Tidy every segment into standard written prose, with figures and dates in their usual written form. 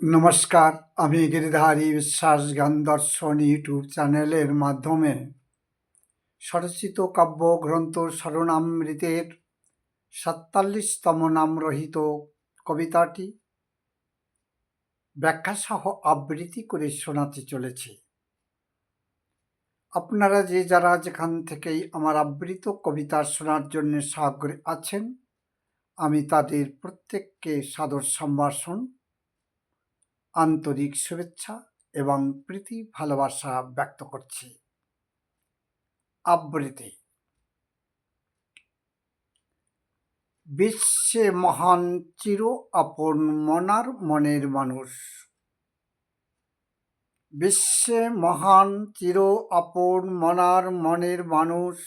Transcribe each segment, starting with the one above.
নমস্কার, আমি গিরিধারী বিশ্বাস জ্ঞান দর্শন ইউটিউব চ্যানেলের মাধ্যমে স্বরচিত কাব্যগ্রন্থ স্মরণামৃতের ৪৭তম নামরহিত কবিতাটি ব্যাখ্যাসহ আবৃত্তি করে শোনাতে চলেছি। আপনারা যারা যেখান থেকেই আমার আবৃত কবিতা শোনার জন্য সাগ্রহী আছেন, আমি তাদের প্রত্যেককে সাদর সম্ভাষণ, আন্তরিক শুভেচ্ছা এবং প্রীতি ভালোবাসা ব্যক্ত করছি। আবৃত্তি। বিশ্বে মহান চির আপন মনার মনের মানুষ। বিশ্বে মহান চির আপন মনার মনের মানুষ,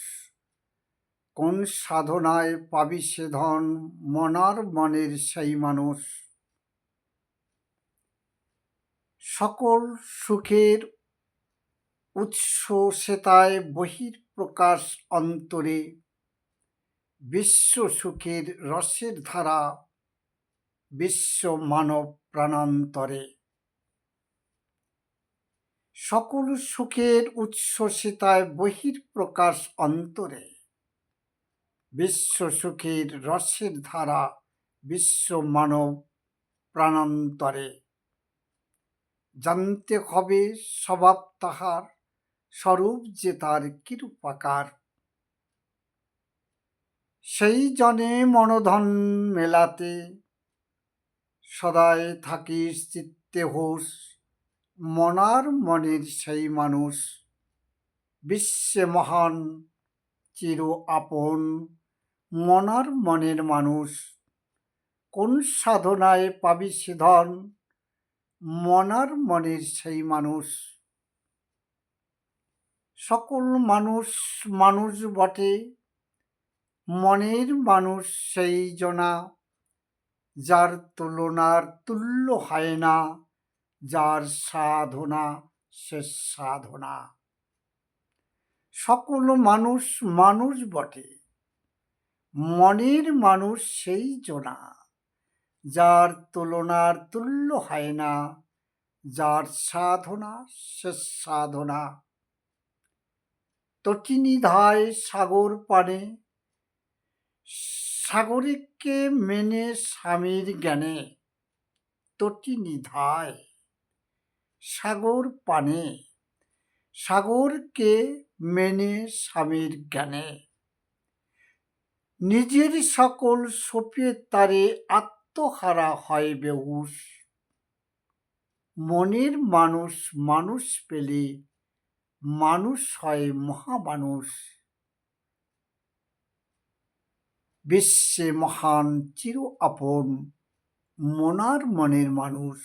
কোন সাধনায় পাবি সে ধন মনার মনের সেই মানুষ। সকল সুখের উৎস সেতায় বহির প্রকাশ অন্তরে, বিশ্ব সুখের রসের ধারা বিশ্ব মানব প্রাণান্তরে। সকল সুখের উৎস সেতায় বহির প্রকাশ অন্তরে, বিশ্ব সুখের রসের ধারা বিশ্ব মানব প্রাণান্তরে। জানতে হবে স্বভাব তাহার, স্বরূপ যে তার কিরূপাকার। সেই জনে মনোধন মেলাতে, সদাই থাকিস চিত্তে হুঁশ মনার মনের সেই মানুষ। বিশ্বে মহান চির আপন মনার মনের মানুষ, কোন সাধনায় পাবি সে ধন মনার মনের সেই মানুষ। সকল মানুষ মানুষ বটে, মনের মানুষ সেই জনা, যার তুলনার তুল্য হয় না, যার সাধনা শেষ সাধনা। সকল মানুষ মানুষ বটে, মনের মানুষ সেই জনা, যার তুলনার তুল্য হয় না, যার সাধনা শেষ সাধনা। তটিনিধায় সাগর পানে, সাগরিককে মেনে স্বামীর জ্ঞানে। তটিনিধায় সাগর পানে, সাগরকে মেনে স্বামীর জ্ঞানে। নিজের সকল সপিয়ে তারে আত্মহারা হয় বেহুশ। মনের মানুষ মানুষ পেলে মানুষ হয় মহামানুষ। বিশ্বে মহান চির আপন মনার মনের মানুষ,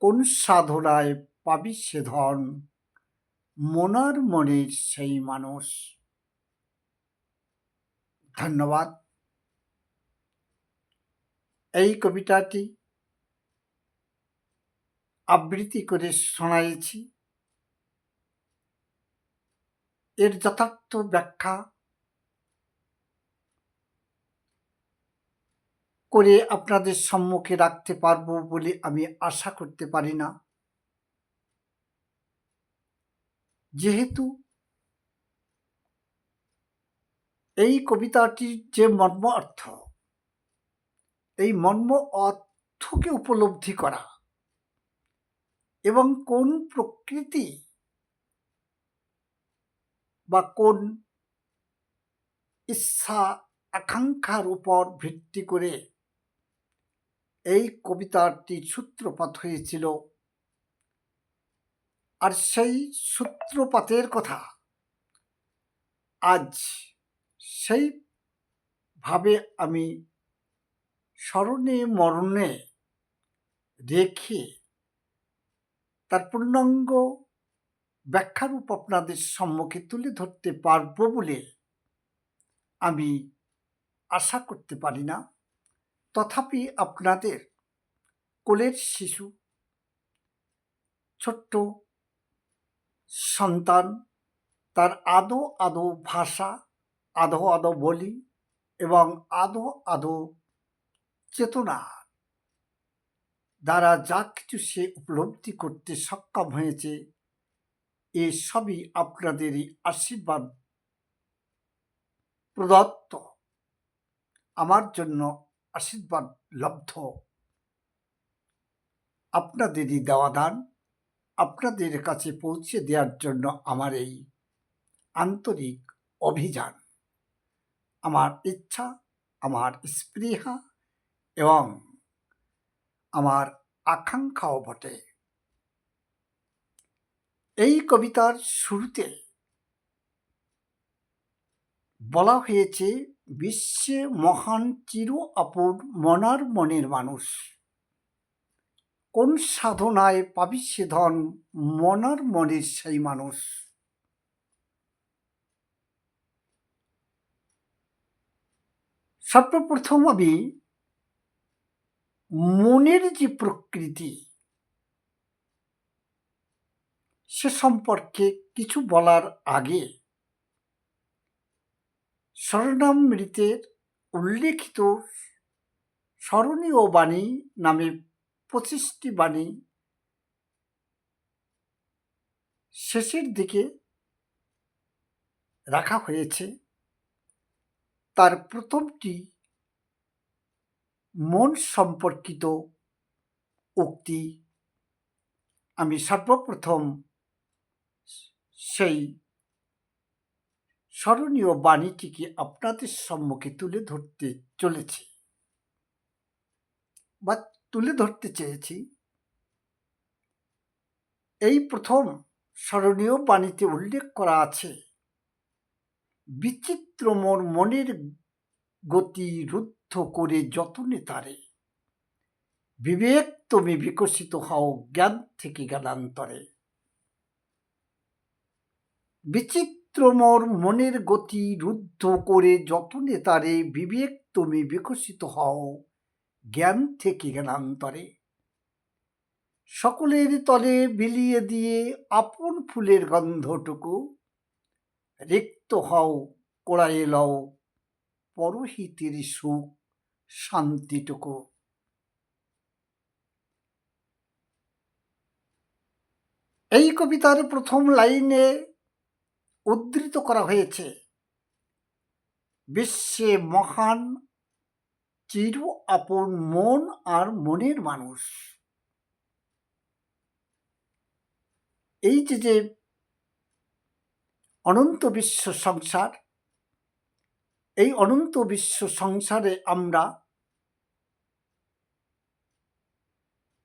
কোন সাধনায় পাবি সে ধন মনার মনের সেই মানুষ। ধন্যবাদ। এই কবিতাটি আবৃত্তি করে শোনাইছি। এর যথার্থ ব্যাখ্যা করে আপনাদের সম্মুখে রাখতে পারবো বলে আমি আশা করতে পারি না, যেহেতু এই কবিতাটির যে মর্ম অর্থ, এই মর্ম অর্থকে উপলব্ধি করা এবং কোন প্রকৃতি বা কোন ইচ্ছা আকাঙ্ক্ষার উপর ভিত্তি করে এই কবিতাটি সূত্রপাত হয়েছিল, আর সেই সূত্রপাতের কথা আজ সেইভাবে আমি স্মরণে মরণে রেখে তার পূর্ণাঙ্গ ব্যাখ্যারূপ আপনাদের সম্মুখে তুলে ধরতে পারব বলে আমি আশা করতে পারি না। তথাপি আপনাদের কোলের শিশু, ছোট্ট সন্তান, তার আদো আদো ভাষা, আদো আদো বলি এবং আদো আদো চেতনা দ্বারা যা কিছু সে উপলব্ধি করতে সক্ষম হয়েছে, এ সবই আপনাদেরই আশীর্বাদ প্রদত্ত, আমার জন্য আশীর্বাদ লব্ধ, আপনাদেরই দেওয়া দান। আপনাদের কাছে পৌঁছে দেওয়ার জন্য আমার এই আন্তরিক অভিযান, আমার ইচ্ছা, আমার স্পৃহা এবং আমার আকাঙ্ক্ষাও বটে। এই কবিতার শুরুতে বলা হয়েছে, বিশ্বে মহান চির আপন মনার মনের মানুষ, কোন সাধনায় পাবি সে ধন মনার মনের সেই মানুষ। সর্বপ্রথম আমি মনের যে প্রকৃতি সে সম্পর্কে কিছু বলার আগে স্বর্ণামৃতের উল্লেখিত স্মরণীয় বাণী নামে 25টি বাণী শেষের দিকে রাখা হয়েছে। তার প্রথমটি মন সম্পর্কিত উক্তি। আমি সর্বপ্রথম সেই স্মরণীয় বাণীটিকে আপনাদের সম্মুখে তুলে ধরতে চলেছি বা তুলে ধরতে চেয়েছি। এই প্রথম স্মরণীয় বাণীতে উল্লেখ করা আছে, বিচিত্র মোর মনের গতি রুদ্ধ করে যতনে তারে, বিবেক তুমি বিকশিত হও জ্ঞান থেকে জ্ঞানান্তরে। বিচিত্র মোর মনের গতি রুদ্ধ করে যতনে তারে, বিবেক তুমি বিকশিত হও জ্ঞান থেকে জ্ঞানান্তরে। সকলের তলে বিলিয়ে দিয়ে আপন ফুলের গন্ধটুকু, রিক্ত হও কোড়ায়ে লও পরহিতের সুখ শান্তিটুকু। এই কবিতার প্রথম লাইনে উদ্ধৃত করা হয়েছে, বিশ্বে মহান চির আপন মন আর মনের মানুষ। এই যে অনন্ত বিশ্ব সংসার, এই অনন্ত বিশ্ব সংসারে আমরা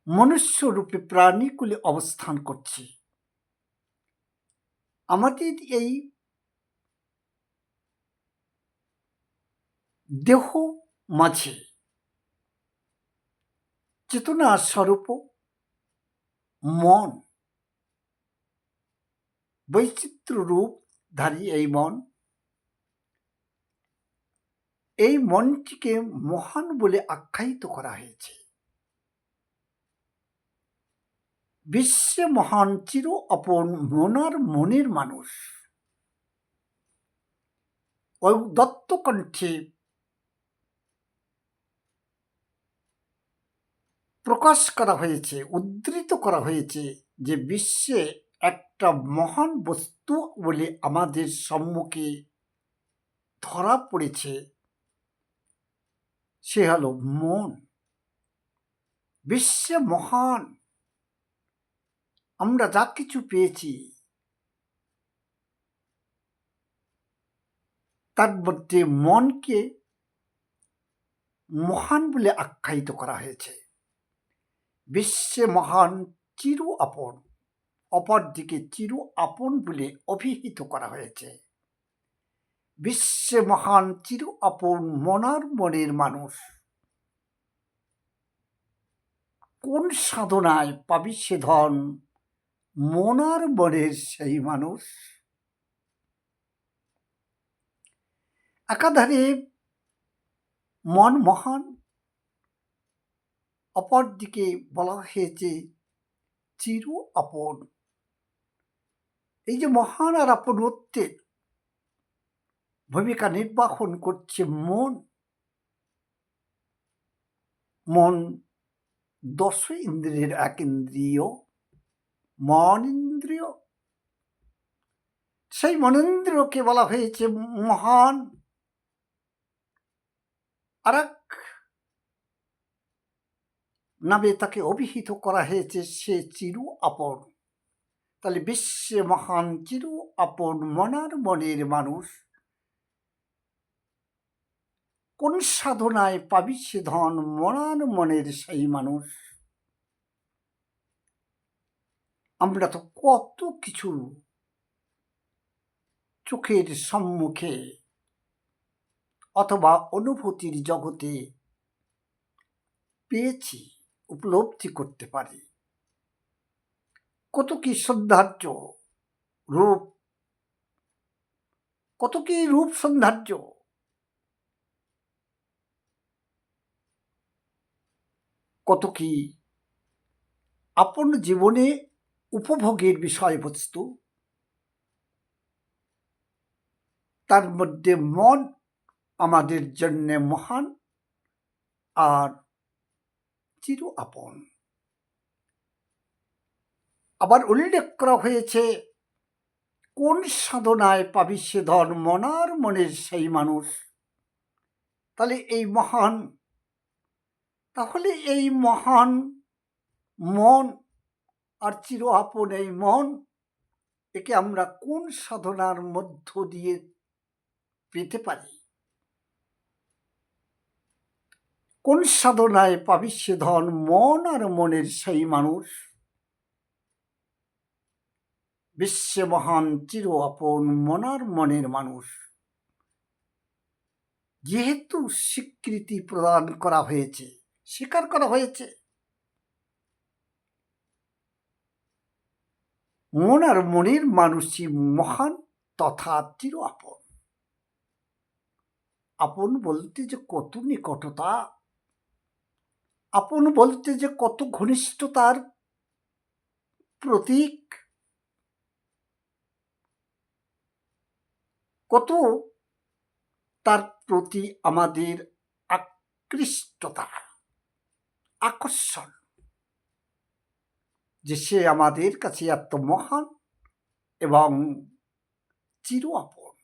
মনুষ্য রূপে প্রাণীকুলে অবস্থান করছি। আমাদের এই দেহ মাঝে চেতনা স্বরূপ মন, বৈচিত্র্য রূপধারী এই মন, এই মনটিকে মহান বলে আখ্যায়িত করা হয়েছে। বিশ্বে মহান চির আপন মনার মনের মানুষ, ওই দত্তকণ্ঠে প্রকাশ করা হয়েছে, উদ্ধৃত করা হয়েছে যে বিশ্বে একটা মহান বস্তু বলে আমাদের সম্মুখে ধরা পড়েছে, সে হলো মন। বিশ্বে মহান, আমরা যা কিছু পেয়েছি তার মধ্যে মনকে মহান বলে আখ্যায়িত করা হয়েছে। বিশ্বে মহান চির আপন, অপরদিকে চির আপন বলে অভিহিত করা হয়েছে। বিশ্বে মহান চির আপন মনার মনের মানুষ, কোন সাধনায় পাবি সে ধন মনার মনের সেই মানুষ। একাধারে মন মহান, অপরদিকে বলা হয়েছে চির আপন। এই যে মহান আর আপনত্বের ভূমিকা নির্বাহন করছে মন। মন দশ ইন্দ্রিয়ের এক ইন্দ্রিয় মন ইন্দ্রিয়। সেই মনেন্দ্রিয়কে বলা হয়েছে মহান। আর এক নামে তাকে অভিহিত করা হয়েছে, সে চিরু আপন। তাহলে বিশ্বে মহান চিরু আপন মনার মনের মানুষ। কোন সাধনায় পাবি সে ধন মনার মনের সেই মানুষ। আমরা তো কত কিছু চোখের সম্মুখে অথবা অনুভূতির জগতে পেয়েছি, উপলব্ধি করতে পারি। কত কি সৌন্দর্য রূপ, কত কি রূপ সৌন্দর্য, কত কি আপন জীবনে উপভোগের বিষয়বস্তু। তার মধ্যে মন আমাদের জন্য মহান আর চির আপন। আবার উল্লেখ করা হয়েছে, কোন সাধনায় পাবি সে ধন মনার মনের সেই মানুষ। তাহলে এই মহান, তাহলে এই মহান মন আর চির আপন এই মন, একে আমরা কোন সাধনার মধ্য দিয়ে পেতে পারি? কোন সাধনায় পাবি সে ধন মন আর মনের সেই মানুষ। বিশ্বে মহান চির আপন মনার মনের মানুষ। যেহেতু স্বীকৃতি প্রদান করা হয়েছে, স্বীকার করা হয়েছে, মন আর মনের মানুষই মহান তথা চির আপন। আপন বলতে যে কত নিকটতা, আপন বলতে যে কত ঘনিষ্ঠতার প্রতীক, কত তার প্রতি আমাদের আকৃষ্টতা, আকর্ষণ, যে সে আমাদের কাছে এত মহান এবং চির আপন।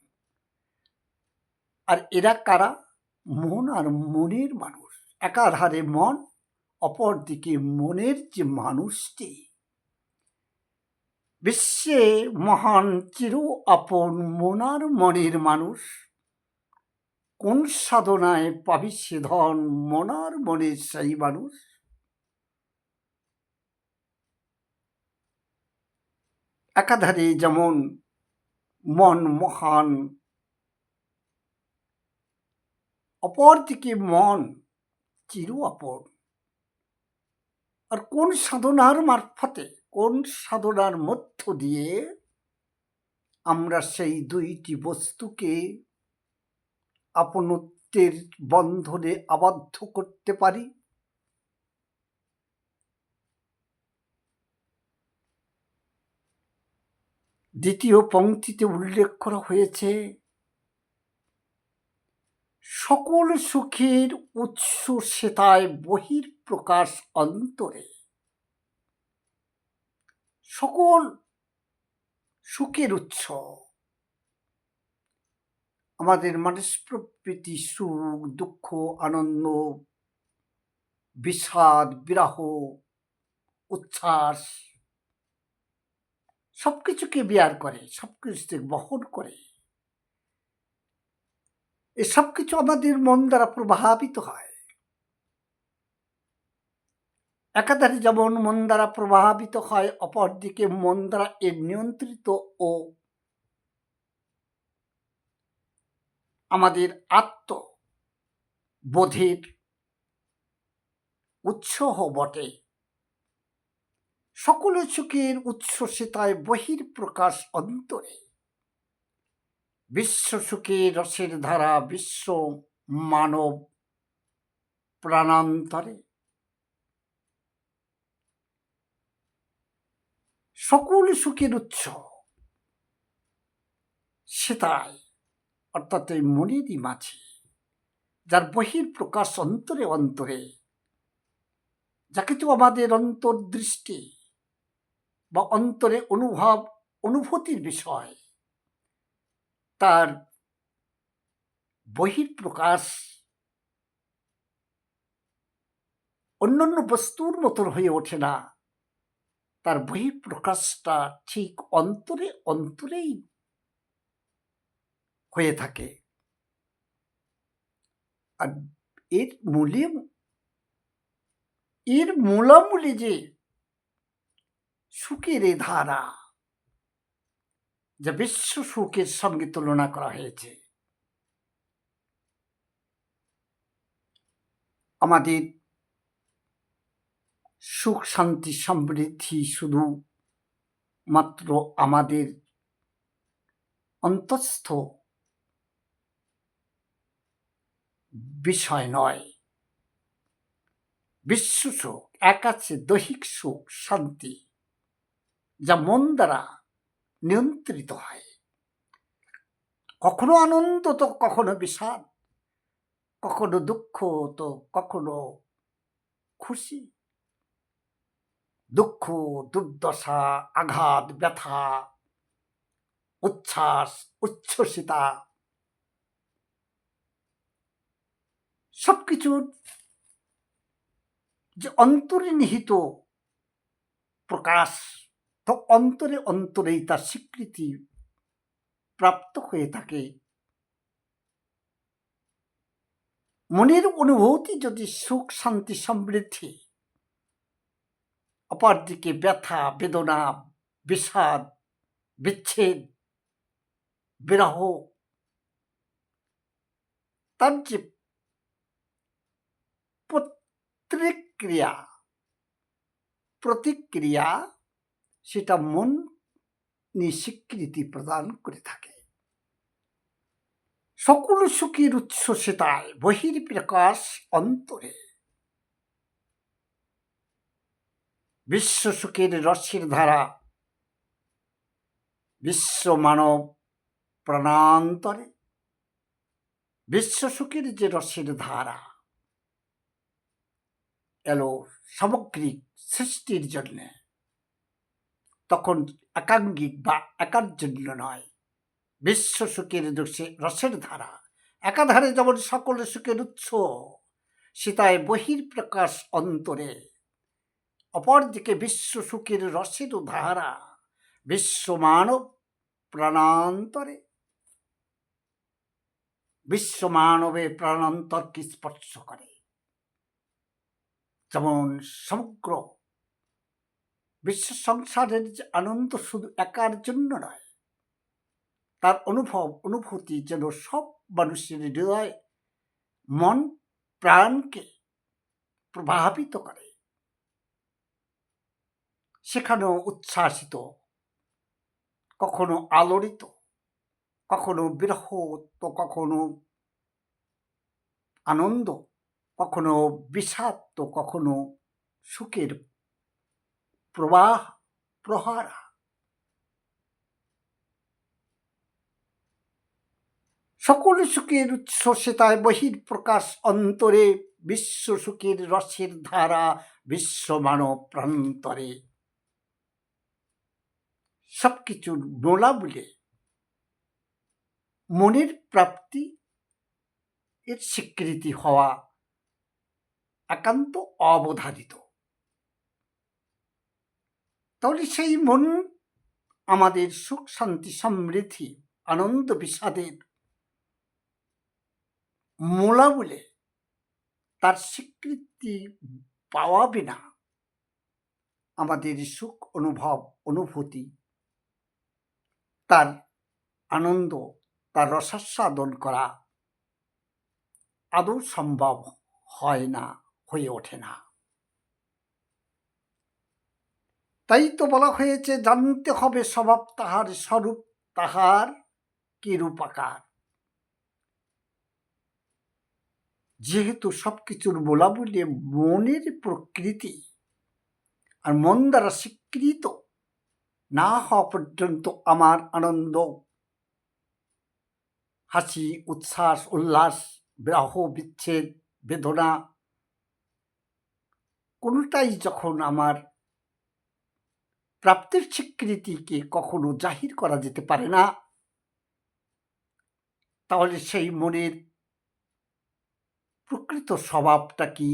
আর এরা কারা? মন আর মনের মানুষ। একাধারে মন, অপরদিকে মনের যে মানুষটি। বিশ্বে মহান চির আপন মনার মনের মানুষ। কোন সাধনায় পাবি সে ধন মনার মনের সেই মানুষ। একাধারে যেমন মন মহান, অপরদিকে মন চির আপন। আর কোন সাধনার মারফতে, কোন সাধনার মধ্য দিয়ে আমরা সেই দুইটি বস্তুকে আপনত্বের বন্ধনে আবদ্ধ করতে পারি? দ্বিতীয় পংক্তিতে উল্লেখ করা হয়েছে, সকল সুখের উৎস সেতায় বহিঃপ্রকাশ অন্তরে। সকল সুখের উৎস, আমাদের মানুষ প্রকৃতি, সুখ দুঃখ আনন্দ বিষাদ বিরহ উচ্ছ্বাস সবকিছুকে বিয়ার করে, সবকিছুকে বহন করে। এই সবকিছু আমাদের মন দ্বারা প্রভাবিত হয়। একাধারে যেমন মন দ্বারা প্রভাবিত হয়, অপরদিকে মন দ্বারা এর নিয়ন্ত্রিত ও আমাদের আত্মবোধের উৎস বটে। সকল সুখের উৎস সেতায় বহিঃপ্রকাশ অন্তরে। বিশ্ব সুখের রসের ধারা বিশ্ব মানব প্রাণান্তরে। সকল সুখের উৎস সেতায়, অর্থাৎ এই মনেরই মাঝে, যার বহিঃপ্রকাশ অন্তরে অন্তরে। যা কিছু আমাদের অন্তর্দৃষ্টি বা অন্তরে অনুভূতির বিষয়, তার বহিঃপ্রকাশ অন্যান্য বস্তুর মতন হয়ে ওঠে না। তার বহিঃপ্রকাশটা ঠিক অন্তরেই হয়ে থাকে। আর এর মূলামূলি যে সুখের এ ধারা, যা বিশ্ব সুখের সঙ্গে তুলনা করা হয়েছে, আমাদের সুখ শান্তি সমৃদ্ধি শুধু মাত্র আমাদের অন্তঃস্থ বিষয় নয়। বিশ্ব সুখ এক আছে দৈহিক সুখ শান্তি, যা মন দ্বারা নিয়ন্ত্রিত হয়। কখনো আনন্দ তো কখনো বিষাদ, কখনো দুঃখ তো কখনো খুশি। দুঃখ, দুর্দশা, আঘাত, ব্যথা, উচ্ছ্বাস, উচ্ছ্বসিতা সবকিছুর যে অন্তরে নিহিত প্রকাশ, তো অন্তরেই তার স্বীকৃতি প্রাপ্ত হয়ে থাকে। মনের অনুভূতি যদি সুখ শান্তি সমৃদ্ধি, অপরদিকে ব্যথা বেদনা বিষাদ বিচ্ছেদ বিরহ, তার যে প্রতিক্রিয়া সেটা মন স্বীকৃতি প্রদান করে থাকে। সকল সুখের উৎস সেটায়, বহির্প্রকাশ অন্তরে। বিশ্ব সুখের রসের ধারা, বিশ্ব মানব প্রাণান্তরে। বিশ্ব সুখের যে রসের ধারা এলো সামগ্রিক সৃষ্টির জন্য, তখন একাঙ্গিক বা একার জন্য নয়। বিশ্ব সুখের রসের ধারা একাধারে যেমন সকল সুখের উৎস, সেটায় বহির্প্রকাশ অন্তরে। অপরদিকে বিশ্ব সুখের রসের ধারা বিশ্ব মানব প্রাণান্তরে। বিশ্ব মানবের প্রাণান্তরকে স্পর্শ করে। যেমন সমগ্র বিশ্ব সংসারের যে আনন্দ শুধু একার জন্য নয়, তার অনুভূতি যেন সব মানুষের হৃদয় মন প্রাণকে প্রভাবিত করে। সেখানেও উচ্ছ্বাসিত, কখনো আলোড়িত, কখনো বিরহ, তো কখনো আনন্দ, কখনো বিষাদ, তো কখনো সুখের প্রহারা। সকল সুখের উৎস সেটায় বহির্প্রকাশ অন্তরে। বিশ্ব সুখের রসের ধারা বিশ্ব মানব প্রান্তরে। সবকিছুর মূলামূলে মনের প্রাপ্তি এর স্বীকৃতি হওয়া একান্ত অবধারিত। তাহলে সেই মন আমাদের সুখ শান্তি সমৃদ্ধি আনন্দ বিষাদের মূলামূলে তার স্বীকৃতি পাওয়া বিনা আমাদের সুখ অনুভূতি, তার আনন্দ, তার রসাস্বাদন করা আদৌ সম্ভব হয় না, হয়ে ওঠে না। তাই তো বলা হয়েছে, জানতে হবে স্বভাব তাহার, স্বরূপ তাহার কি রূপাকার। যেহেতু সবকিছুর মূলামূলে মনের প্রকৃতি, আর মন দ্বারা স্বীকৃত না হওয়া পর্যন্ত আমার আনন্দ, হাসি, উচ্ছ্বাস, উল্লাস, বিরহ, বিচ্ছেদ, বেদনা কোনোটাই যখন আমার প্রাপ্তির স্বীকৃতিকে কখনো জাহির করা যেতে পারে না, তাহলে সেই মনের প্রকৃত স্বভাবটা কি?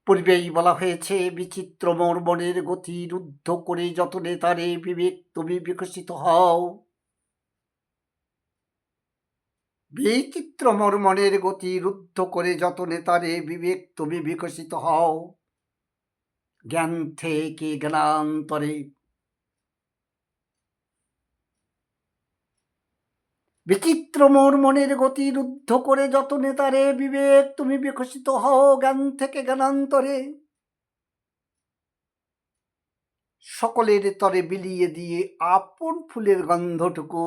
পূর্বেই বলা হয়েছে, বিচিত্র মোর মনের গতি রুদ্ধ করে যতনে তারে বিবেক তুমি বিকশিত হও। বিচিত্র মোর মনের গতি রুদ্ধ করে যতনে তারে বিবেক তুমি বিকশিত হও। জ্ঞান থেকে জ্ঞানান্তরে। বিচিত্র মোর মনের গতি রুদ্ধ করে যতনে তারে বিবেক তুমি বিকশিত হও। জ্ঞান থেকে জ্ঞানান্তরে। সকলের তরে বিলিয়ে দিয়ে আপন ফুলের গন্ধটুকু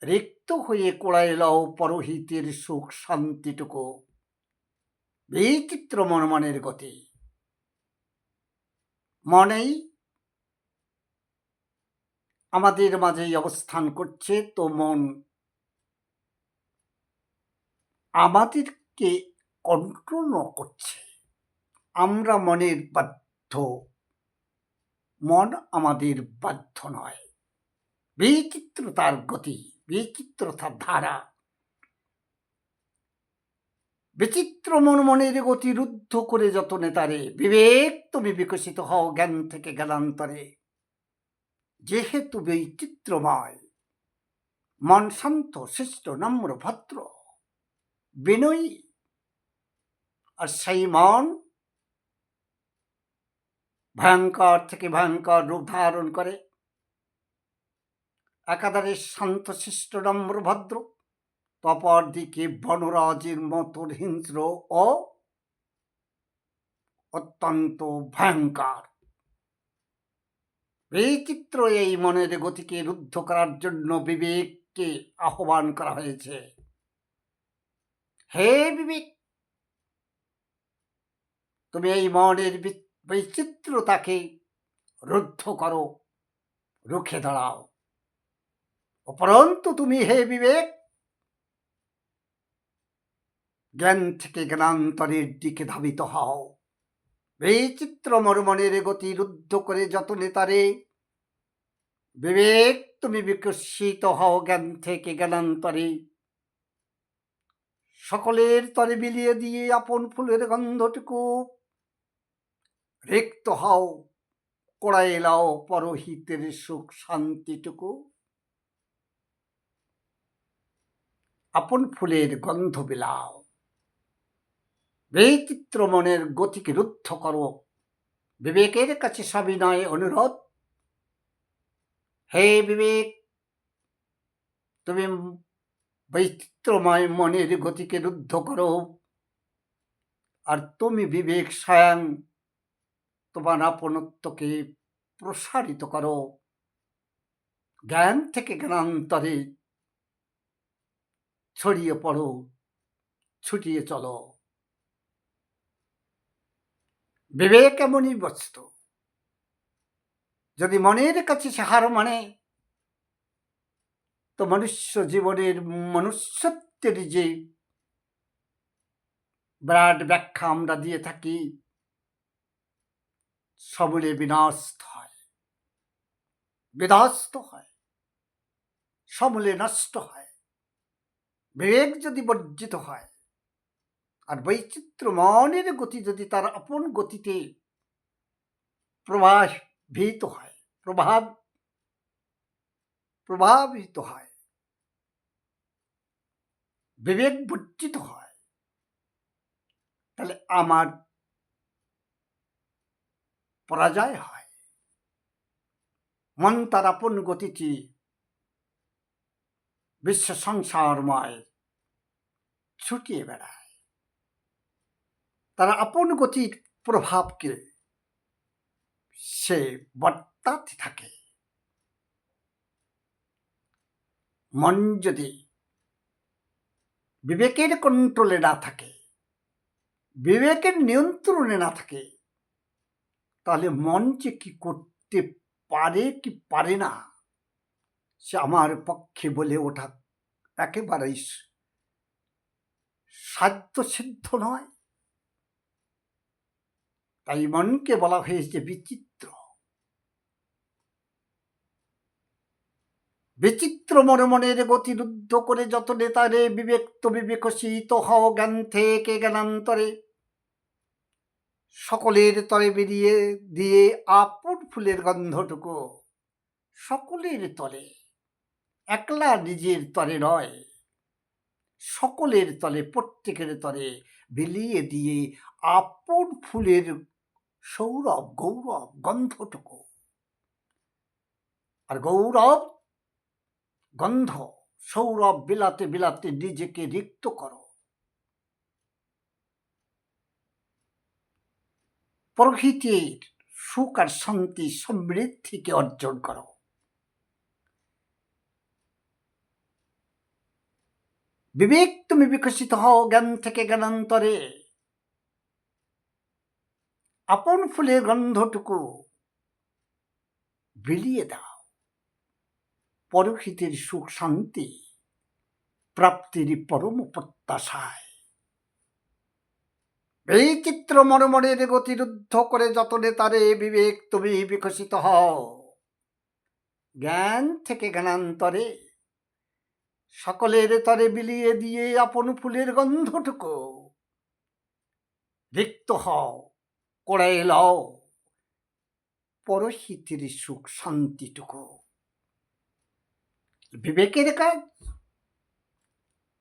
রিক্ত হয়ে কোড়ায় লও পরহিতের সুখ শান্তিটুকু। বিচিত্র মনের গতি। মনেই আমাদের মাঝেই অবস্থান করছে, তো মন আমাদেরকে কন্ট্রোল করছে। আমরা মনের বাধ্য, মন আমাদের বাধ্য নয়। বিচিত্র তার গতি, বিচিত্র তার ধারা। বিচিত্র মনের গতি রুদ্ধ করে যতনে তারে বিবেক তুমি বিকশিত হও। জ্ঞান থেকে জ্ঞানান্তরে। যেহেতু বৈচিত্র্যময়, মন শান্ত, শিষ্ট, নম্র, ভদ্র, বিনয়ী, আর সেই মন ভয়ঙ্কর থেকে ভয়ঙ্কর রূপ ধারণ করে। একাধারে শান্ত, শিষ্ট, নম্র, ভদ্র, অপর দিকে বনরাজের মতো হিংস্র ও অত্যন্ত ভয়ঙ্কর। বিচিত্র এই মনের গতিকে রুদ্ধ করার জন্য বিবেককে আহ্বান করা হয়েছে। হে বিবেক, তুমি এই মনের বৈচিত্র্যতাকে রুদ্ধ করো, রুখে দাঁড়াও। উপরন্তু তুমি হে বিবেক জ্ঞান থেকে জ্ঞানান্তরের দিকে ধাবিত হও। বিচিত্র মনের গতি রুদ্ধ করে যতনে তারে বিবেক তুমি বিকশিত হও। জ্ঞান থেকে জ্ঞানান্তরে। সকলের তরে বিলিয়ে দিয়ে আপন ফুলের গন্ধটুকু রিক্ত হও, কোড়ায় লাও পরহিতের সুখ শান্তিটুকু। আপন ফুলের গন্ধ বিলাও। বিচিত্র মনের গতিকে রুদ্ধ করো। বিবেকের কাছে সবিনয় অনুরোধ, হে বিবেক, তুমি বৈচিত্র্যময় মনের গতিকে রুদ্ধ করো। আর তুমি বিবেক স্বয়ং তোমার আপনত্বকে প্রসারিত করো। জ্ঞান থেকে জ্ঞানান্তরে ছড়িয়ে পড়ো, ছুটিয়ে চলো। বিবেক এমনই বস্তু, যদি মনের কাছে সে হার মানে, তো মনুষ্য জীবনের মনুষ্যত্বের যে বিরাট ব্যাখ্যা আমরা দিয়ে থাকি, সমূলে বিনষ্ট হয়, বিধ্বস্ত হয়, সমূলে নষ্ট হয়। বিবেক যদি বর্জিত হয়, আর বৈচিত্র্য মনের গতি যদি তার আপন গতিতে প্রভাবিত হয়, প্রভাবিত হয়, বিবেক বর্জিত হয়, তাহলে আমার পরাজয় হয়। মন তার আপন গতিটি বিশ্ব সংসারময় ছুটিয়ে বেড়ায়। তার আপন গতির প্রভাবকে সে বর্তাতে থাকে। মন যদি বিবেকের কন্ট্রোলে না থাকে, বিবেকের নিয়ন্ত্রণে না থাকে, তাহলে মন যে কি করতে পারে কি পারে না, সে আমার পক্ষে বলে ওঠা একেবারেই সাধ্য সিদ্ধ নয়। তাই মনকে বলা হয়েছে বিচিত্র। বিচিত্র মনে মনের গতিরুদ্ধ করে যত নেতারে বিবেক তুমি বিকশিত হও জ্ঞান থেকে জ্ঞানান্তরে, সকলের তরে বেরিয়ে দিয়ে আপন ফুলের গন্ধটুকু সকলের তলে, একলা নিজের তরে নয়, সকলের তলে, প্রত্যেকের তরে বিলিয়ে দিয়ে আপন ফুলের সৌরভ গৌরব গন্ধটুকু। আর গৌরব গন্ধ সৌরভ বিলাতে বিলাতে নিজেকে রিক্ত করো। প্রকৃতির সুখ আর শান্তি সমৃদ্ধিকে অর্জন করো। বিবেক তুমি বিকশিত হও জ্ঞান থেকে জ্ঞানান্তরে, আপন ফুলের গন্ধটুকু বিলিয়ে দাও। প্রকৃতির সুখ শান্তি প্রাপ্তির পরম প্রত্যাশায় এই চিত্র মনমনের গতিরুদ্ধ করে যতনে তারে বিবেক তুমি বিকশিত হও জ্ঞান থেকে জ্ঞানান্তরে, সকলের তরে বিলিয়ে দিয়ে আপন ফুলের গন্ধটুকু রিক্ত হও, করে লও পরহিতের সুখ শান্তিটুকু। বিবেকের কাজ।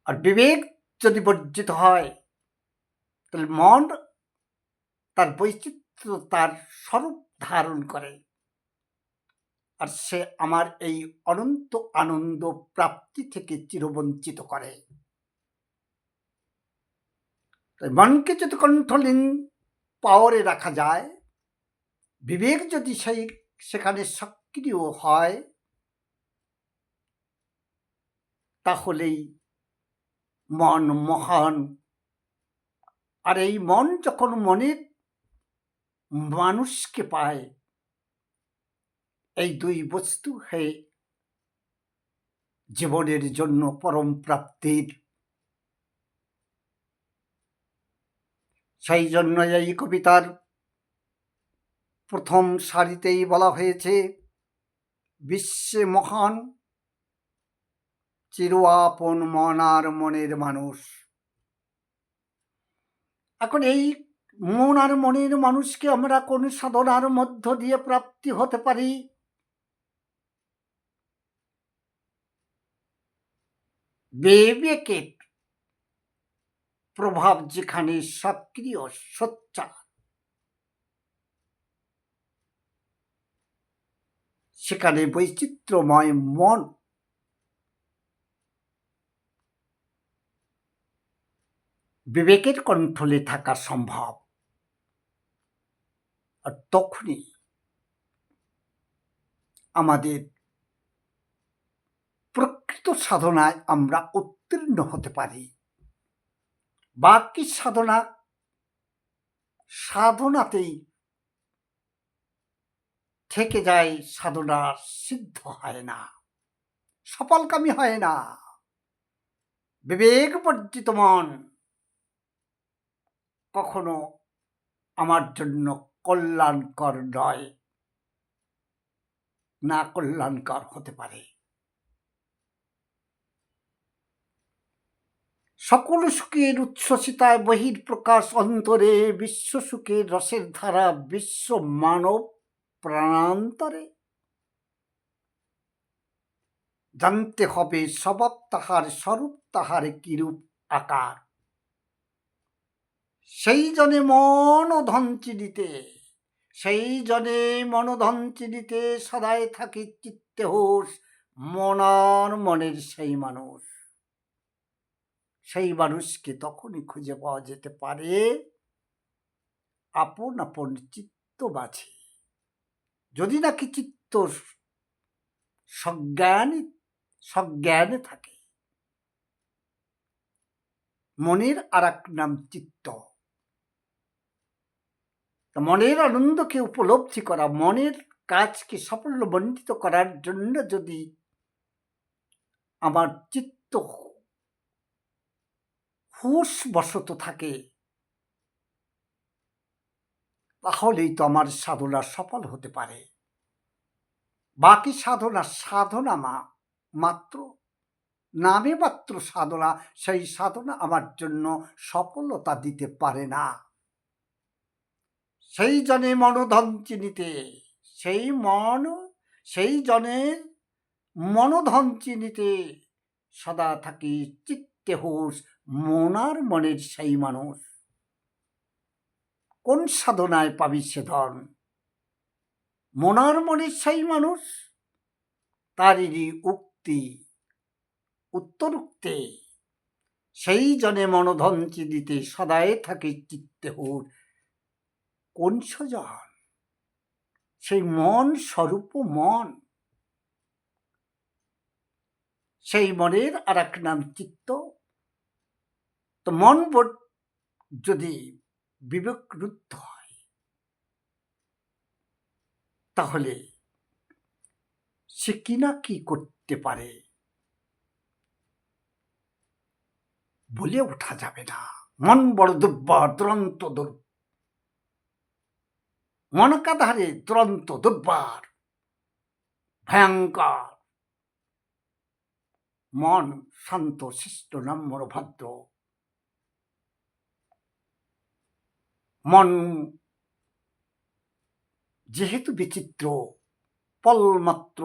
আর বিবেক যদি বর্জিত হয় তাহলে মন তার বৈচিত্র্য তার স্বরূপ ধারণ করে, আর সে আমার এই অনন্ত আনন্দ প্রাপ্তি থেকে চিরবঞ্চিত করে। মনকে যদি কন্ট্রোলিং পাওয়ারে রাখা যায়, বিবেক যদি সেখানে সক্রিয় হয়, তাহলেই মন মহান। আর এই মন যখন মনের মানুষকে পায়, এই দুই বস্তু হয়ে জীবনের জন্য পরম প্রাপ্তির। সেই জন্য এই কবিতার প্রথম সারিতেই বলা হয়েছে, বিশ্বে মহান চির আপন মন আর মনের মানুষ। এখন এই মন আর মনের মানুষকে আমরা কোন সাধনার মধ্য দিয়ে প্রাপ্তি হতে পারি? বিবেকের প্রভাব যেখানে সক্রিয় সোচ্চার, সেখানে বৈচিত্র্যময় মন বিবেকের কন্ট্রোলে থাকা সম্ভব। আর তখনই আমাদের প্রকৃত সাধনায় আমরা উত্তীর্ণ হতে পারি। বাকি সাধনাতেই থেকে যায়, সাধনা সিদ্ধ হয় না, সফলকামী হয় না। বিবেক বর্জিত মন কখনো আমার জন্য কল্যাণকর নয়, না কল্যাণকর হতে পারে। সকল সুখের উচ্ছ্বসিতায় বহির প্রকাশ অন্তরে, বিশ্ব সুখের রসের ধারা বিশ্ব মানব প্রাণান্তরে। জানতে হবে স্বভাব তাহার, স্বরূপ তাহার কিরূপ আকার, সেই জনে মন ও ধন চিনিতে, সেই জনে মনোধন চিনিতে সদাই থাকি চিত্তে হোস, মনার মনের সেই মানুষ। সেই মানুষকে তখনই খুঁজে পাওয়া যেতে পারে আপন আপন চিত্ত বাছে, যদি নাকি চিত্ত সজ্ঞানে থাকে। মনের আর এক নাম চিত্ত। মনের আনন্দকে উপলব্ধি করা, মনের কাজকে সাফল্যমণ্ডিত করার জন্য যদি আমার চিত্ত হুঁশ বশত থাকে, তাহলেই তো আমার সাধনা সফল হতে পারে। বাকি সাধনা মাত্র, নামে মাত্র সাধনা, সেই সাধনা আমার জন্য সফলতা দিতে পারে না। সেই জনে মনোধন চিনিতে, সেই জনের মনোধন চিনিতে সদা থাকি চিত্তে হুঁশ, মনার মনের সেই মানুষ। কোন সাধনায় পাবি সে ধন? মনার মনের সেই মানুষ, তারিরই উক্তি উত্তরুক্তে, সেই জনে মনোধন চিনিতে সদায় থাকে চিত্তে হুঁশ। কোন সজন? সেই মন স্বরূপ মন, সেই মনের আর এক নাম চিত্ত। তো মন যদি বিবেকরুদ্ধ হয়, তাহলে সে কি না কি করতে পারে বলে ওঠা যাবে না। মন বড় দুর্বার, দুরন্ত মনকাধারে দুরন্ত দুর্বার, ভয়ঙ্কর। মন শান্ত শিষ্ট নম্র ভদ্র, মন যেহেতু বিচিত্র, পলমাত্র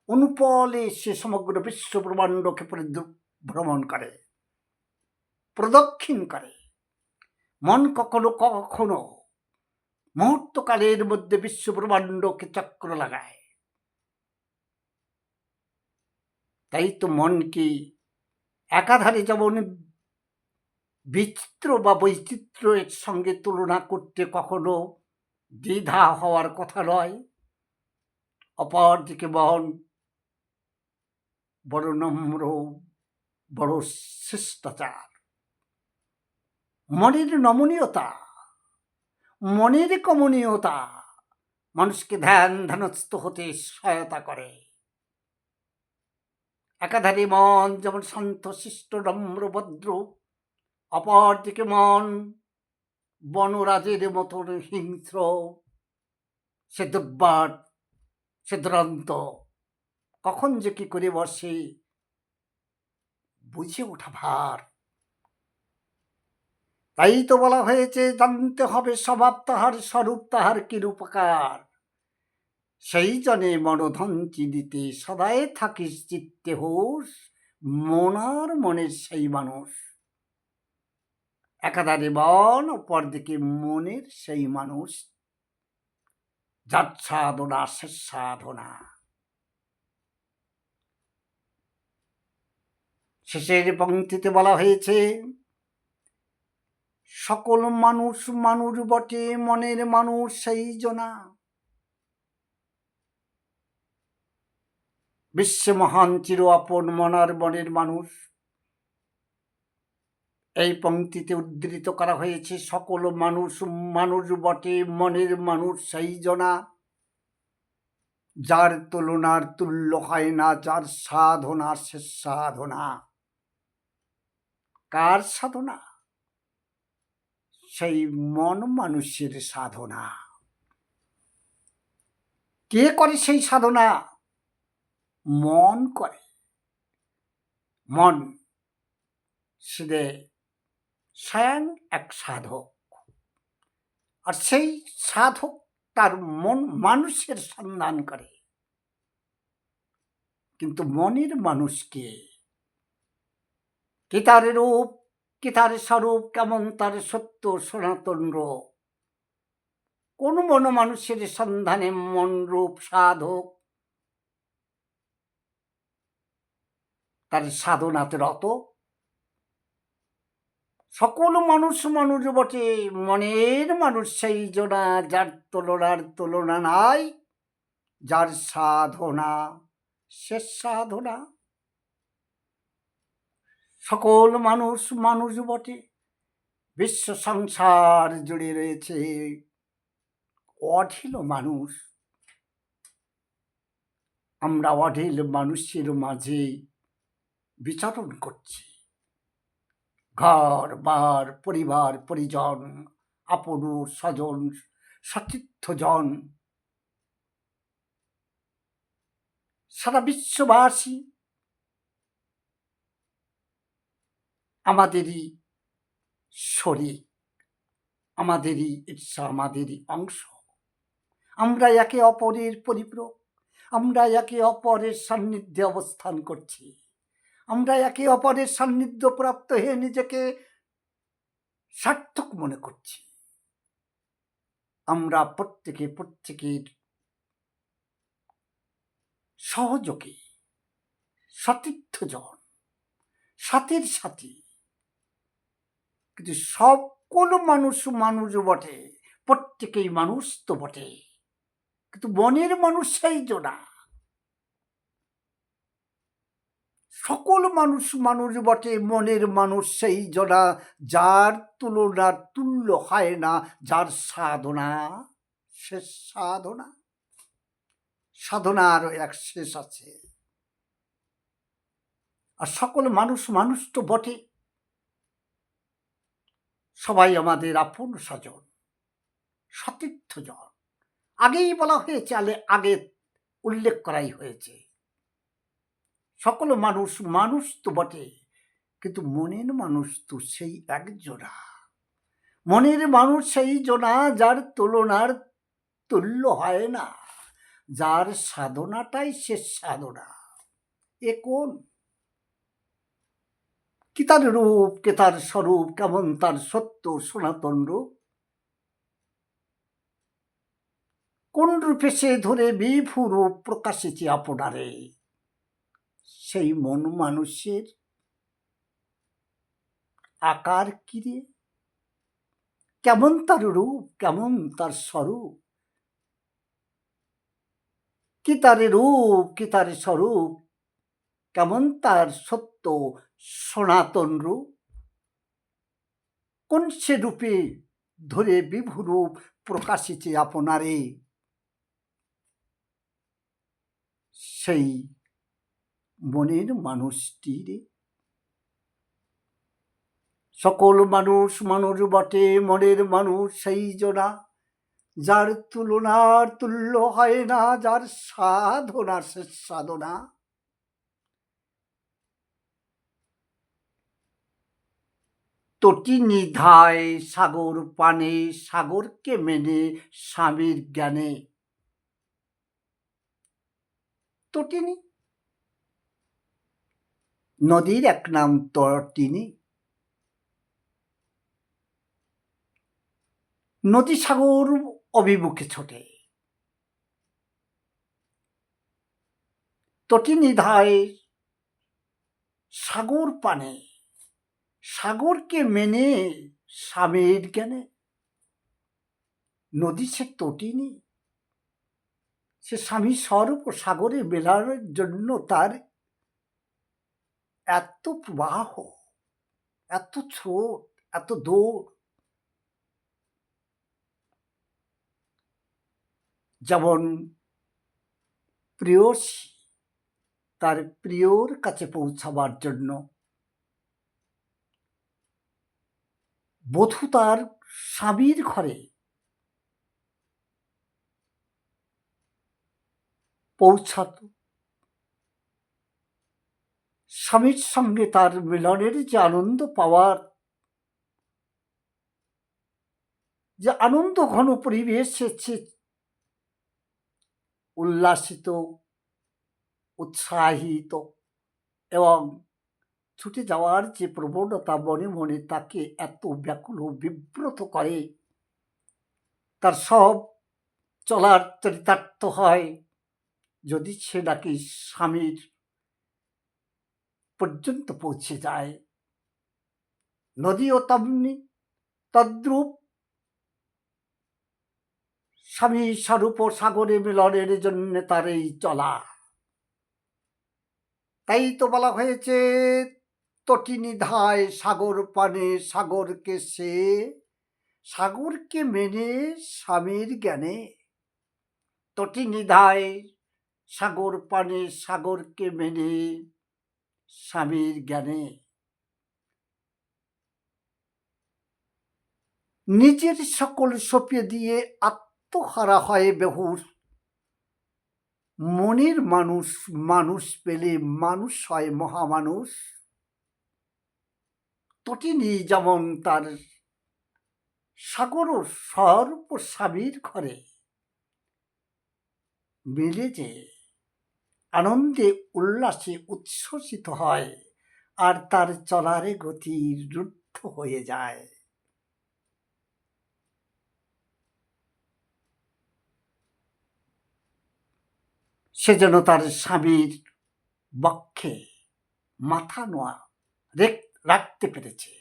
অনুপলে সে সমগ্র বিশ্ব ব্রহ্মাণ্ডকে ভ্রমণ করে, প্রদক্ষিণ করে। মন কখনো কখনো মুহূর্তকালের মধ্যে বিশ্ব ব্রহ্মাণ্ডকে চক্র লাগায়। তাই তো মনকে একাধারে যেমন বিচিত্র বা বৈচিত্র্যের সঙ্গে তুলনা করতে কখনো দ্বিধা হওয়ার কথা নয়, অপরদিকে মন বড় নম্র, বড় শিষ্টাচার। মনের নমনীয়তা, মনের কমনীয়তা মানুষকে ধ্যানস্থ হতে সহায়তা করে। একাধারে মন যেমন শান্ত শিষ্ট নম্র ভদ্র, অপরদিকে মন বনরাজের মতন হিংস্র, সে দুর্বার, সে দুরন্ত। কখন যে কি করে বসে বুঝে ওঠা ভার। তাই তো বলা হয়েছে, জানতে হবে স্বভাব তাহার, স্বরূপ তাহার কিরূপকার। সেই জনে মনোধন চিনিতে সদাই থাকিস চিত্তে হুঁশ, মনার মনের সেই মানুষ। একাধারে মন, অপরদিকে মনের সেই মানুষ, যার সাধনা শেষ সাধনা। শেষের পংক্তিতে বলা হয়েছে, সকল মানুষ মানুষ বটে, মনের মানুষ সেই জনা। বিশ্বে মহান চির আপন, মনার মনের মানুষ। এই পংক্তিতে উদ্ধৃত করা হয়েছে, সকল মানুষ মানুষ বটে, মনের মানুষ সেই জনা। যার তুলনার তুল্য হয় না, যার সাধনা শেষ সাধনা। কার সাধনা? সেই মন মানুষের সাধনা। কে করে সেই সাধনা? মন করে। মন সে স্বয়ং এক সাধক, আর সেই সাধক তার মন মানুষের সন্ধান করে। কিন্তু মনের মানুষকে, কি তার রূপ, কি তার স্বরূপ, কেমন তার সত্য সনাতন রূপ, কোন মন মানুষের সন্ধানে মন রূপ সাধক তার সাধনাতে রত। সকল মানুষ মানুষ বটে, মনের মানুষ সেই জনা, যার তুলনার তুলনা নাই, যার সাধনা শেষ সাধনা। সকল মানুষ মানুষ বটে, বিশ্ব সংসার জুড়ে রয়েছে অঢেল মানুষ। আমরা অঢেল মানুষের মাঝে বিচরণ করছি, ঘর বার পরিবার পরিজন আপন স্বজন সতীর্থজন সারা বিশ্ববাসী আমাদেরই শরীর, আমাদেরই ঈর্ষা, আমাদেরই অংশ। আমরা একে অপরের পরিপূরক, আমরা একে অপরের সান্নিধ্যে অবস্থান করছি, আমরা একে অপরের সান্নিধ্য প্রাপ্ত হয়ে নিজেকে সার্থক মনে করছি। আমরা প্রত্যেকের সহযোগী, সতীর্থজন, সাথীর সাথী। কিন্তু সকল মানুষ বটে, প্রত্যেকেই মানুষ তো বটে, কিন্তু মনের মানুষ সেই জনা। সকল মানুষ বটে, মনের মানুষ সেই জনা, যার তুলনার তুল্য হয় না, যার সাধনা শেষ সাধনা। সাধনার এক শেষ আছে। আর সকল মানুষ তো বটে, সবাই আমাদের আপন স্বজন, সতীর্থজন। আগেই বলা হয়েছে, আগে উল্লেখ করাই হয়েছে। সকল মানুষ তো বটে, কিন্তু মনের মানুষ তো সেই একজোড়া। মনের মানুষ সেই জনা, যার তুলনার তুল্য হয় না, যার সাধনাটাই শেষ সাধনা। এ কোন? কি তার রূপ, কে তার স্বরূপ, কেমন তার সত্য সনাতন রূপ? কোন রূপে সে ধরে বিভু রূপ প্রকাশেছে আপনারে? সেই মন মানুষের আকার কিরে? কেমন তার রূপ, কেমন তার স্বরূপ? কি তার রূপ, কি তার স্বরূপ, কেমন তার সত্য সনাতন রূপ? কোন সে রূপে ধরে বিভু রূপ প্রকাশিছে আপনারে? সেই মনের মানুষটির। সকল মানুষ বটে, মনের মানুষ সেই জনা, যার তুলনার তুল্য হয় না, যার সাধনা শেষ সাধনা। তটি নিধায় সাগর পানে, সাগরকে মেনে স্বামীর জ্ঞানে। তটিনী, নদীর এক নাম তটিনী। নদী সাগর অভিমুখে ছোটে। তটি নিধায় সাগর পানে, সাগরকে মেনে স্বামীর জ্ঞানে। নদী সে তটিনী, সে স্বামী স্বরূপ সাগরে মেলার জন্য তার এত প্রবাহ, এত ছোট, এত দৌড়। যেমন প্রেয়সী তার প্রিয়র কাছে পৌঁছাবার জন্য, বধূ তার স্বামীর ঘরে পৌঁছাত, স্বামীর সঙ্গে তার মিলনের যে আনন্দ পাওয়ার, যে আনন্দ ঘন পরিবেশে উল্লাসিত, উৎসাহিত এবং ছুটে যাওয়ার যে প্রবণতা মনে মনে তাকে এত ব্যাকুল ও বিব্রত করে, তার সব চলার চরিতার্থ হয় যদি সে নাকি স্বামীর পর্যন্ত পৌঁছে যায়। নদীও তেমনি তদ্রূপ, স্বামী স্বরূপ সাগরে মিলনের জন্য তার এই চলা। তাই তো বলা হয়েছে, তটি নিধায় সাগর পানে, সাগরকে সে, সাগরকে মেনে স্বামীর জ্ঞানে। তটি নিধায় সাগর পানে, সাগরকে মেনে স্বামীর জ্ঞানে। নিজের সকল সঁপে দিয়ে আত্মহারা হয় বেহুশ, মনের মানুষ মানুষ পেলে মানুষ হয় মহামানুষ। তটিনী যেমন তার সাগর সর্ব স্বামীর ঘরে মিলে যে আনন্দে উল্লাসে উচ্ছ্বসিত হয়, আর তার চলারে গতি রুদ্ধ হয়ে যায়। সে যেন তার স্বামীর বক্ষে মাথা নোয়া রাখতে পেরেছে,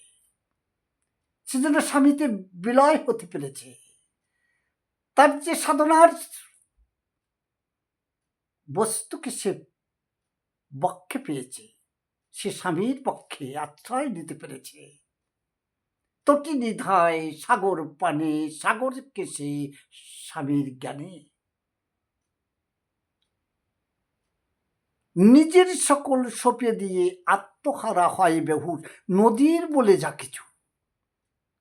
সে যেন স্বামীতে বিলয় হতে পেরেছে। তার যে সাধনার বস্তুকে সে বক্ষে পেয়েছে, সে স্বামীর পক্ষে আশ্রয় নিতে পেরেছে। তটি নিধায় সাগর পানে, সাগরকে সে স্বামীর জ্ঞানে। নিজের সকল সঁপে দিয়ে আত্মহারা হয় বেহুশ, নদীর বলে যা কিছু,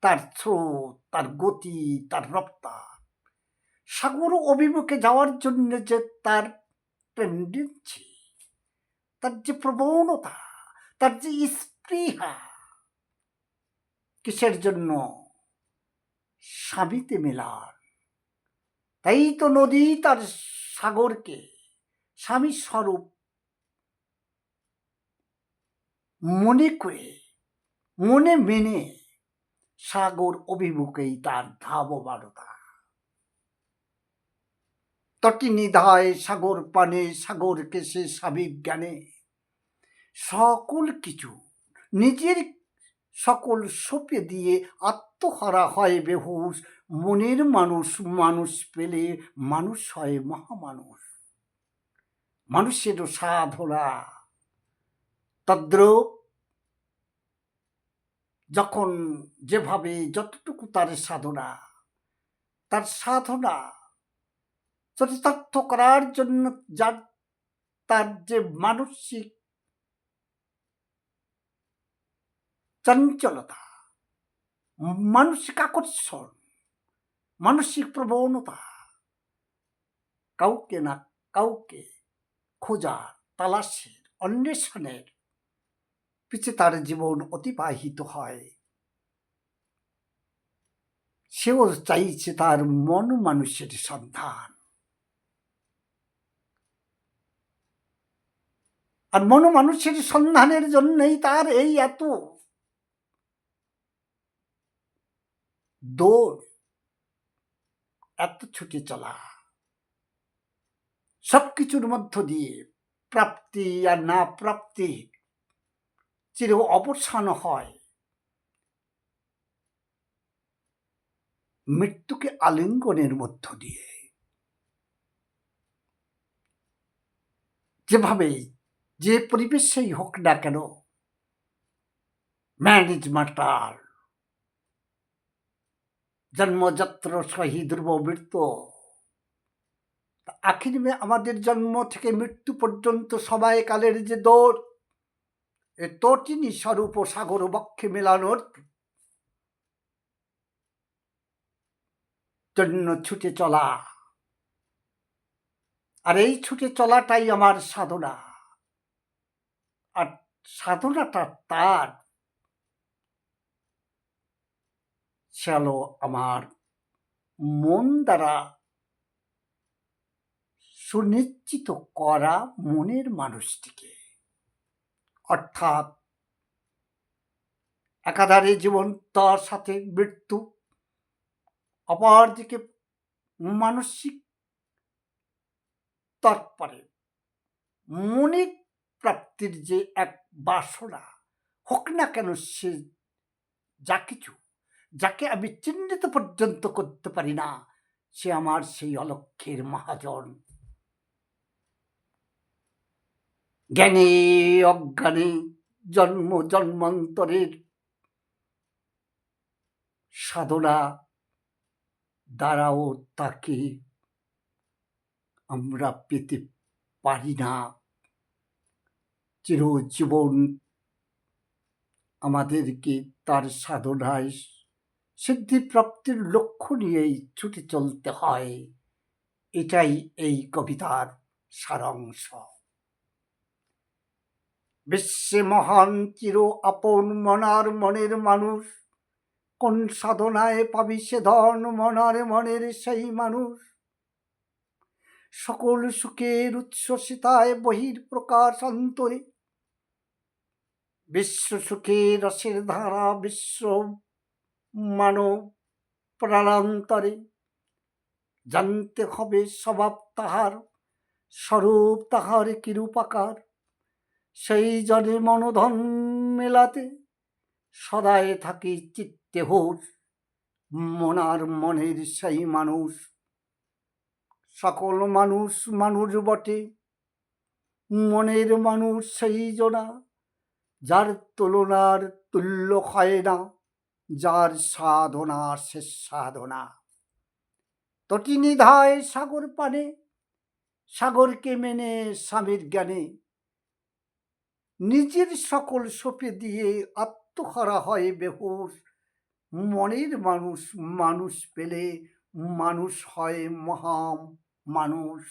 তার স্রোত, তার গতি, তার রপ্তার, সাগর অভিমুখে যাওয়ার জন্য যে তার টেন্ডেন্সি, তার যে প্রবণতা, তার যে স্পৃহা, কিসের জন্য? স্বামীতে মেলার। তাই তো নদী তার সাগরকে স্বামী স্বরূপ মনে করে, মনে মেনে সাগর অভিমুখেই তার ধাবমানতা। তটি নিধায় সাগর পানে, সাগরকে সে স্বামীর জ্ঞানে। সকল কিছু নিজের সকল সঁপে দিয়ে আত্মহারা হয় বেহুশ, মনের মানুষ মানুষ পেলে মানুষ হয় মহামানুষ। মানুষেরও সাধনা তদ্রূপ, যখন যেভাবে যতটুকু তার সাধনা চরিতার্থ করার জন্য যার তার যে মানসিক চঞ্চলতা, মানসিক আকর্ষণ, মানসিক প্রবণতা, কাউকে না কাউকে খোঁজার, তালাশের, অন্বেষণের পিছে তার জীবন অতিবাহিত হয়। সেও চাইছে তার মন মানুষের সন্ধান, আর মন মানুষের সন্ধানের জন্যই তার এই এত দৌড়, এত ছুটে চলা। সবকিছুর মধ্য দিয়ে প্রাপ্তি আর না প্রাপ্তি চির অবসান হয় মৃত্যুকে আলিঙ্গনের মধ্য দিয়ে। যেভাবে যে পরিবেশেই হোক না কেন, ম্যান ইজ মার্টার, জন্মযাত্র সহি ধ্রুব মৃত্যু। আখির আমাদের জন্ম থেকে মৃত্যু পর্যন্ত সবাই কালের যে দৌড়, এ তটিনী স্বরূপ সাগর বক্ষে মেলানোর জন্য ছুটে চলা। আর এই ছুটে চলাটাই আমার সাধনা। আর সাধনাটা তার চলো আমার মন দ্বারা সুনিশ্চিত করা মনের মানুষটিকে, অর্থাৎ একাধারে জীবন, তার সাথে মৃত্যু, অপরদিকে মানসিক তৎপরে মনের প্রাপ্তির যে এক বাসনা হোক না কেন, সে যা কিছু, যাকে আমি চিহ্নিত পর্যন্ত করতে পারি না, সে আমার সেই অলক্ষ্যের মহাজন। জ্ঞানে অজ্ঞানে জন্ম জন্মান্তরের সাধনা দ্বারাও তাকে আমরা পেতে পারি না। চিরজীবন আমাদেরকে তার সাধনায় সিদ্ধিপ্রাপ্তির লক্ষ্য নিয়েই ছুটে চলতে হয়। এটাই এই কবিতার সারাংশ। বিশ্বে মহান চির আপন মনার মনের মানুষ, কোন সাধনায় পাবি সে ধন মনার মনের সেই মানুষ। সকল সুখের উচ্ছ্বসিতায় বহির প্রকাশ অন্তরে, বিশ্ব সুখের রসের ধারা বিশ্ব মানব প্রাণান্তরে। জানতে হবে স্বভাব তাহার, স্বরূপ তাহার কিরূপাকার, সেই জনে মনোধন মেলাতে সদাই থাকি চিত্তে হুঁশ। মনার মনের সেই মানুষ, সকল মানুষ মানুষ বটে, মনের মানুষ সেই জনা, যার তুলনার তুল্য হয় না, যার সাধনা শেষ সাধনা। তটি নিধায় সাগর পানে, সাগরকে মেনে স্বামীর জ্ঞানে, নিজের সকল সঁপে দিয়ে আত্মহারা হয় বেহুশ। মনের মানুষ মানুষ পেলে মানুষ হয় মহা মানুষ।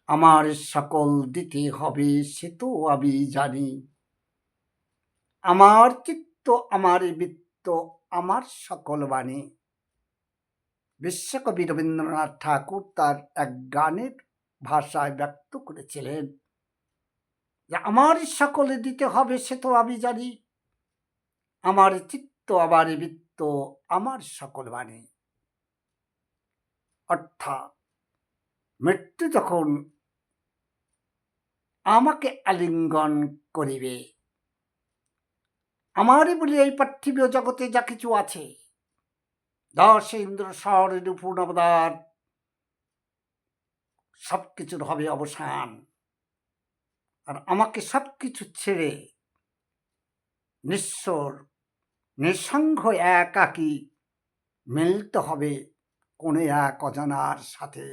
আমার সকল দিতে হবে সে তো আমি জানি, আমার চিত্ত আমার বৃত্ত আমার সকল বাণী। বিশ্বকবি রবীন্দ্রনাথ ঠাকুর তার এক গানের ভাষায় ব্যক্ত করেছিলেন যে আমার সকলে দিতে হবে সে তো আমি জানি, আমার চিত্ত আমার বৃত্ত আমার সকল বাণী। অর্থাৎ মৃত্যু যখন আমাকে আলিঙ্গন করিবে, আমারই বলি এই পার্থিব জগতে যা কিছু আছে, দশ ইন্দ্র স্বর রূপু নবদার, সবকিছুর হবে অবসান। আর আমাকে সবকিছু ছেড়ে নিঃস্বর নিঃসঙ্গ একাকী মিলতে হবে কোন এক অজানার সাথে।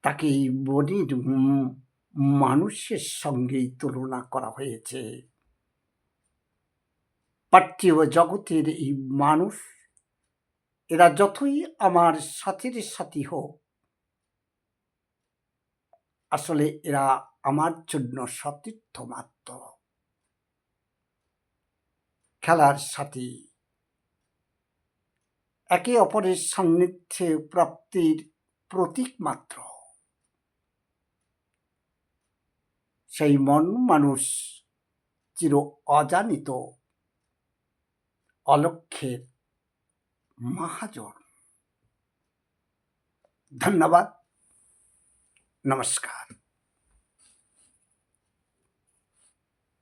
তাকে বনের মানুষের সঙ্গেই তুলনা করা হয়েছে। পার্থিব জগতের এই মানুষ, এরা যতই আমার সাথীর সাথী হোক, আসলে এরা আমার জন্য সতীর্থ মাত্র, খেলার সাথী, একে অপরের সান্নিধ্যে প্রাপ্তির প্রতীক মাত্র। সেই মন মানুষ চির অজানিত অলক্ষ্যের মহাজন। ধন্যবাদ, নমস্কার।